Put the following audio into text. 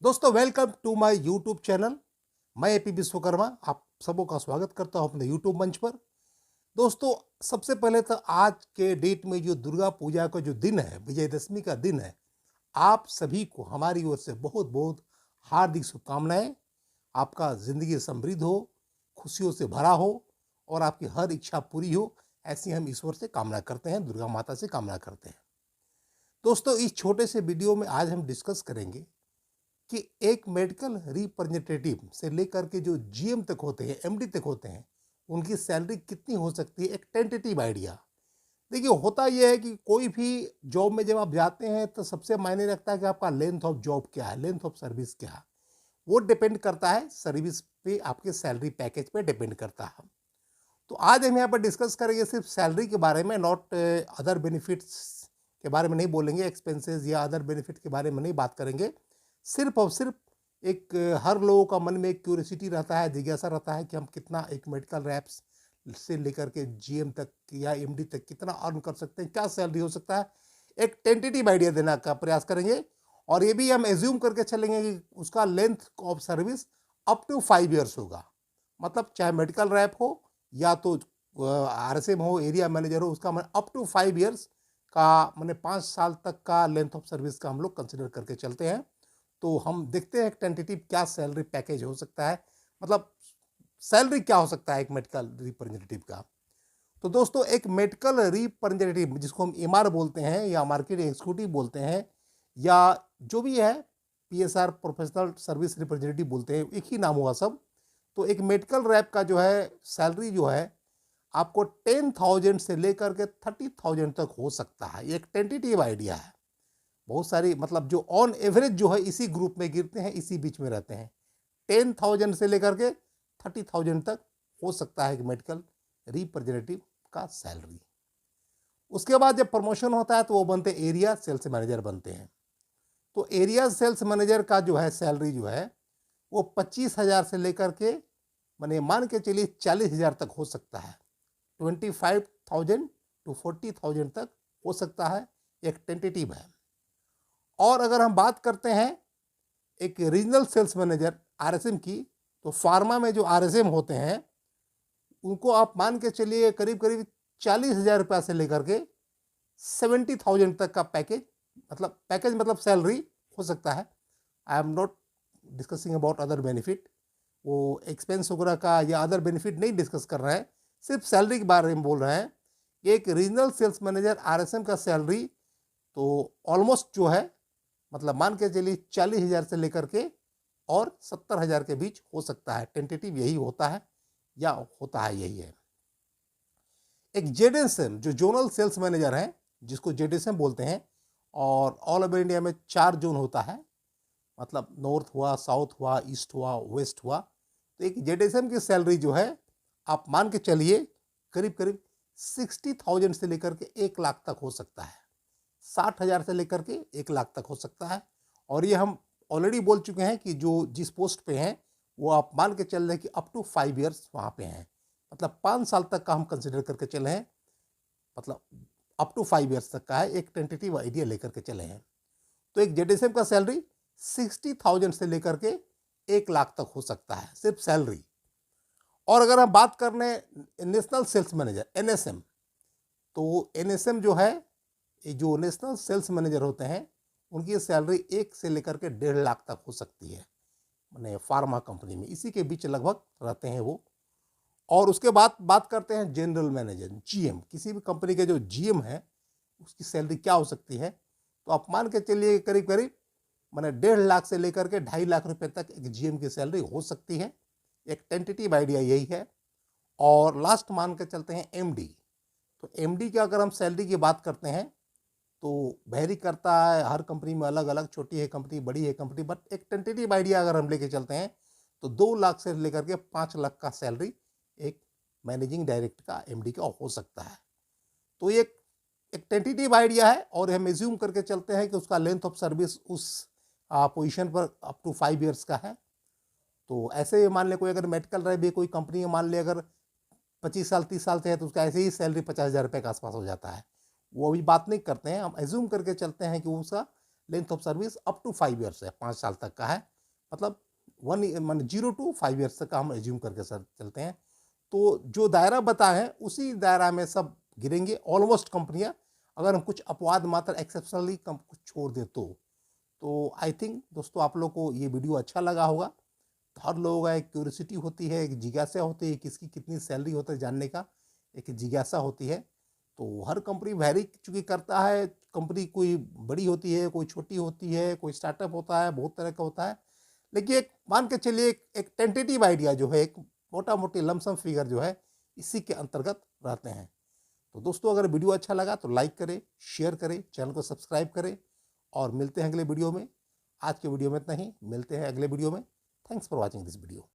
दोस्तों welcome to my YouTube channel. मैं AP Vishwakarma आप सबों का स्वागत करता हूं अपने यूट्यूब मंच पर। दोस्तों, सबसे पहले तो आज के डेट में जो दुर्गा पूजा का जो दिन है, विजयदशमी का दिन है, आप सभी को हमारी ओर से बहुत बहुत हार्दिक शुभकामनाएं। आपका ज़िंदगी समृद्ध हो, खुशियों से भरा हो और आपकी हर इच्छा पूरी हो, ऐसी हम ईश्वर से कामना करते हैं, दुर्गा माता से कामना करते हैं। दोस्तों, इस छोटे से वीडियो में आज हम डिस्कस करेंगे कि एक मेडिकल रिप्रेजेंटेटिव से लेकर के जो जीएम तक होते हैं, एमडी तक होते हैं, उनकी सैलरी कितनी हो सकती है, एक टेंटेटिव आइडिया। देखिए, होता यह है कि कोई भी जॉब में जब आप जाते हैं तो सबसे मायने रखता है कि आपका लेंथ ऑफ जॉब क्या है, लेंथ ऑफ सर्विस क्या है। वो डिपेंड करता है सर्विस पे, आपके सैलरी पैकेज पे डिपेंड करता है। तो आज हम यहाँ पर डिस्कस करेंगे सिर्फ सैलरी के बारे में, नॉट अदर बेनिफिट्स के बारे में नहीं बोलेंगे, एक्सपेंसेस या अदर बेनिफिट के बारे में नहीं बात करेंगे। सिर्फ और सिर्फ एक हर लोगों का मन में एक क्यूरियोसिटी रहता है, जिज्ञासा रहता है कि हम कितना एक मेडिकल रैप्स से लेकर के जीएम तक या एमडी तक कितना अर्न कर सकते हैं, क्या सैलरी हो सकता है। एक टेंटेटिव आइडिया देने का प्रयास करेंगे और ये भी हम एज्यूम करके चलेंगे कि उसका length of service up to 5 years होगा। मतलब चाहे मेडिकल रैप हो या तो आरएसएम हो, एरिया मैनेजर हो, उसका मैंने अप टू 5 ईयर्स का, मैंने 5 साल तक का लेंथ ऑफ सर्विस का हम लोग कंसिडर करके चलते हैं। तो हम देखते हैं टेंटेटिव क्या सैलरी पैकेज हो सकता है, मतलब सैलरी क्या हो सकता है एक मेडिकल रिप्रेजेंटेटिव का। तो दोस्तों, एक मेडिकल रिप्रेजेंटेटिव जिसको हम एमआर बोलते हैं या मार्केट एग्जीक्यूटिव बोलते हैं या जो भी है, पीएसआर प्रोफेशनल सर्विस रिप्रेजेंटेटिव बोलते हैं, एक ही नाम हुआ सब। तो एक मेडिकल रैप का जो है सैलरी जो है आपको 10,000 से लेकर के 30,000 तक हो सकता है। ये एक टेंटेटिव आइडिया है। बहुत सारी, मतलब जो ऑन एवरेज जो है इसी ग्रुप में गिरते हैं, इसी बीच में रहते हैं। 10,000 से लेकर के 30,000 तक हो सकता है कि मेडिकल रिप्रेजेंटेटिव का सैलरी। उसके बाद जब प्रमोशन होता है तो वो बनते एरिया सेल्स मैनेजर बनते हैं। तो एरिया सेल्स मैनेजर का जो है सैलरी जो है वो 25,000 से लेकर के, मैंने मान के चलिए 40,000 तक हो सकता है। 25,000 टू 40,000 तक हो सकता है, एक टेंटेटिव है। और अगर हम बात करते हैं एक रीजनल सेल्स मैनेजर आरएसएम की, तो फार्मा में जो आरएसएम होते हैं उनको आप मान के चलिए करीब करीब 40,000 रुपया से लेकर के 70,000 तक का पैकेज, मतलब सैलरी हो सकता है। I am not discussing about other benefit, वो एक्सपेंस वगैरह का या अदर बेनिफिट नहीं डिस्कस कर रहे हैं, सिर्फ सैलरी के बारे में बोल रहे हैं। एक रीजनल सेल्स मैनेजर आरएसएम का सैलरी तो ऑलमोस्ट जो है, मतलब मान के चलिए 40,000 से लेकर के और 70,000 के बीच हो सकता है। टेंटेटिव यही होता है या होता है, यही है। एक जेडएसएम जो जोनल सेल्स मैनेजर है, जिसको जेडएसएम बोलते हैं, और ऑल ओवर इंडिया में 4 जोन होता है, मतलब नॉर्थ हुआ, साउथ हुआ, ईस्ट हुआ, वेस्ट हुआ। तो एक जेडएसएम की सैलरी जो है आप मान के चलिए करीब करीब 60,000 से लेकर के 1 लाख तक हो सकता है। 60,000 से लेकर के 1 लाख तक हो सकता है। और ये हम ऑलरेडी बोल चुके हैं कि जो जिस पोस्ट पे हैं वो आप मान के चल रहे हैं कि अप टू 5 ईयर्स वहाँ पे हैं, मतलब 5 साल तक का हम कंसिडर करके चले हैं, मतलब अप टू 5 ईयर्स तक का है, एक टेंटेटिव आइडिया लेकर के चले हैं। तो एक जेडीएसएम का सैलरी 60,000 से लेकर के 1 लाख तक हो सकता है, सिर्फ सैलरी। और अगर हम बात कर रहे हैं नेशनल सेल्स मैनेजर एनएसएम, तो एनएसएम जो है, ये जो नेशनल सेल्स मैनेजर होते हैं उनकी सैलरी 1 से लेकर के 1.5 लाख तक हो सकती है, मैंने फार्मा कंपनी में इसी के बीच लगभग रहते हैं वो। और उसके बाद बात करते हैं जनरल मैनेजर, जीएम, किसी भी कंपनी के जो जीएम है उसकी सैलरी क्या हो सकती है। तो आप मान के चलिए करीब करीब मैंने 1.5 लाख से लेकर के 2.5 लाख रुपए तक एक जीएम की सैलरी हो सकती है। एक टेंटेटिव आइडिया यही है। और लास्ट मान के चलते हैं एमडी। तो एमडी की अगर हम सैलरी की बात करते हैं तो वेरी करता है, हर कंपनी में अलग अलग, छोटी है कंपनी, बड़ी है कंपनी, बट एक टेंटेटिव आइडिया अगर हम लेके चलते हैं तो 2 लाख से लेकर के 5 लाख का सैलरी एक मैनेजिंग डायरेक्टर का, एमडी का हो सकता है। तो ये एक टेंटेटिव आइडिया है और हम एज्यूम करके चलते हैं कि उसका लेंथ ऑफ सर्विस उस पोजीशन पर अप टू 5 ईयर्स का है। तो ऐसे ही मान ले कोई अगर मेडिकल रहे भी कोई कंपनी है, मान ले अगर 25 साल 30 साल से है तो उसका ऐसे ही सैलरी 50,000 रुपये के आसपास हो जाता है। वो अभी बात नहीं करते हैं, हम एज्यूम करके चलते हैं कि उसका length of service up to 5 years है, 5 साल तक का है, मतलब 0 to 5 ईयर्स तक का हम एज्यूम करके सर चलते हैं। तो जो दायरा बताए हैं उसी दायरा में सब गिरेंगे ऑलमोस्ट कंपनियां, अगर हम कुछ अपवाद मात्र एक्सेप्शनली कम कुछ छोड़ दे तो आई थिंक दोस्तों आप लोग को ये वीडियो अच्छा लगा होगा। तो हर लोगों का एक क्यूरियोसिटी होती है, एक जिज्ञासा होती है, किसकी कितनी सैलरी होता है जानने का एक जिज्ञासा होती है। तो हर कंपनी वैरी चूंकि करता है, कंपनी कोई बड़ी होती है, कोई छोटी होती है, कोई स्टार्टअप होता है, बहुत तरह का होता है। लेकिन एक मान के चलिए एक टेंटेटिव आइडिया जो है, एक मोटा मोटी लमसम फिगर जो है, इसी के अंतर्गत रहते हैं। तो दोस्तों अगर वीडियो अच्छा लगा तो लाइक करें, शेयर करें, चैनल को सब्सक्राइब करें और मिलते हैं अगले वीडियो में। आज के वीडियो में इतना ही, मिलते हैं अगले वीडियो में। Thanks for watching this video.